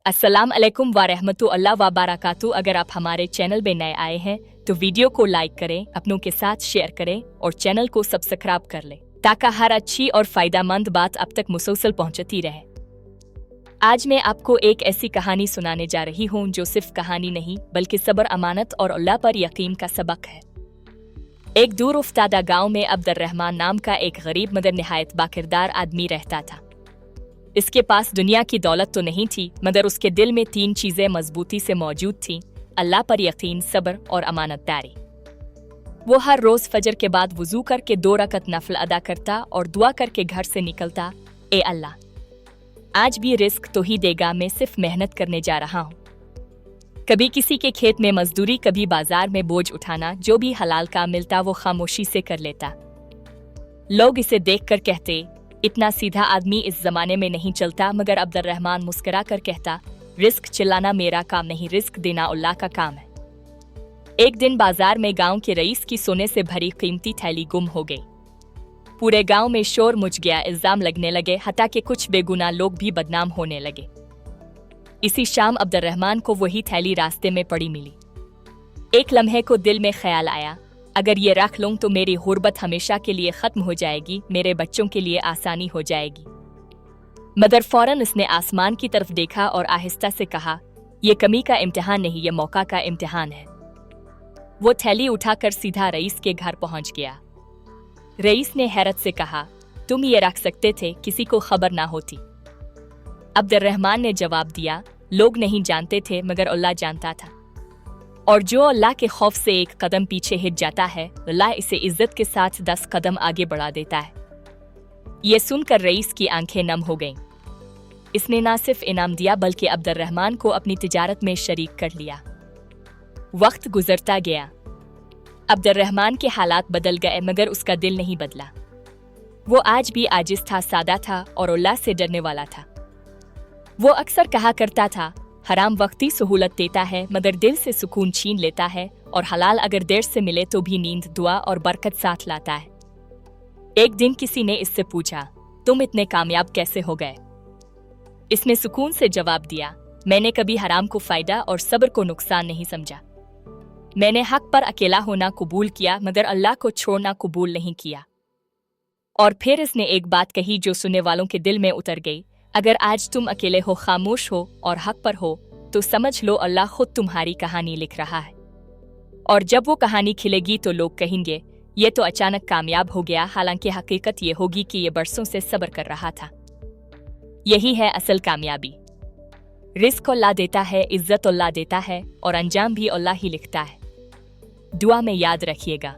अस्सलाम अलैकुम व रहमतुल्लाह व बरकातहू। अगर आप हमारे चैनल में नए आए हैं तो वीडियो को लाइक करें, अपनों के साथ शेयर करें और चैनल को सब्सक्राइब कर लें ताकि हर अच्छी और फायदेमंद बात अब तक मुसलसल पहुंचती रहे। आज मैं आपको एक ऐसी कहानी सुनाने जा रही हूं जो सिर्फ कहानी नहीं बल्कि सब्र, अमानत और अल्लाह पर यकीन का सबक है। एक दूर उफ्तादा गांव में अब्दुर्रहमान नाम का एक गरीब मगर निहायत बाकिरदार आदमी रहता था। इसके पास दुनिया की दौलत तो नहीं थी मगर उसके दिल में 3 चीजें मजबूती से मौजूद थीं: अल्लाह पर यकीन, सब्र और अमानतदारी। वो हर रोज फजर के बाद वुजू करके 2 रकत नफल अदा करता और दुआ करके घर से निकलता, ए अल्लाह, आज भी रिस्क तो ही देगा, मैं सिर्फ मेहनत करने जा रहा हूँ। कभी किसी के खेत में मजदूरी, कभी बाजार में बोझ उठाना, जो भी हलाल काम मिलता वो खामोशी से कर लेता। लोग इसे देखकर कहते, इतना सीधा आदमी इस जमाने में नहीं चलता, मगर अब्दुर्रहमान मुस्कुरा कर कहता, रिस्क चिल्लाना मेरा काम नहीं, रिस्क देना अल्लाह का काम है। एक दिन बाजार में गांव के रईस की सोने से भरी कीमती थैली गुम हो गई। पूरे गांव में शोर मच गया, इल्जाम लगने लगे, हत्ता कि कुछ बेगुनाह लोग भी बदनाम होने लगे। इसी शाम अब्दुर्रहमान को वही थैली रास्ते में पड़ी मिली। एक लम्हे को दिल में ख्याल आया, अगर ये रख लूं तो मेरी गुर्बत हमेशा के लिए खत्म हो जाएगी, मेरे बच्चों के लिए आसानी हो जाएगी। मगर फौरन उसने आसमान की तरफ देखा और आहिस्ता से कहा, ये कमी का इम्तिहान नहीं, ये मौका का इम्तिहान है। वो थैली उठाकर सीधा रईस के घर पहुंच गया। रईस ने हैरत से कहा, तुम ये रख सकते थे, किसी को खबर ना होती। अब्दुर्रहमान ने जवाब दिया, लोग नहीं जानते थे मगर अल्लाह जानता था, और जो अल्लाह के खौफ से एक कदम पीछे हट जाता है, अल्लाह इसे इज्जत के साथ 10 कदम आगे बढ़ा देता है। ये सुनकर रईस की आंखें नम हो गईं। इसने ना सिर्फ इनाम दिया बल्कि अब्दुर्रहमान को अपनी तिजारत में शरीक कर लिया। वक्त गुजरता गया, अब्दुर्रहमान के हालात बदल गए मगर उसका दिल नहीं बदला। वो आज भी आजिज था, सादा था और अल्लाह से डरने वाला था। वो अक्सर कहा करता था, हराम वक्ती सहूलत देता है मगर दिल से सुकून छीन लेता है, और हलाल अगर देर से मिले तो भी नींद, दुआ और बरकत साथ लाता है। एक दिन किसी ने इससे पूछा, तुम इतने कामयाब कैसे हो गए? इसने सुकून से जवाब दिया, मैंने कभी हराम को फायदा और सब्र को नुकसान नहीं समझा। मैंने हक पर अकेला होना कबूल किया मगर अल्लाह को छोड़ना कबूल नहीं किया। और फिर इसने एक बात कही जो सुनने वालों के दिल में उतर गई, अगर आज तुम अकेले हो, खामोश हो और हक पर हो तो समझ लो अल्लाह खुद तुम्हारी कहानी लिख रहा है। और जब वो कहानी खिलेगी तो लोग कहेंगे, ये तो अचानक कामयाब हो गया, हालांकि हकीकत ये होगी कि ये बरसों से सब्र कर रहा था। यही है असल कामयाबी। रिस्क अल्लाह देता है, इज्जत अल्लाह देता है और अंजाम भी अल्लाह ही लिखता है। दुआ में याद रखिएगा।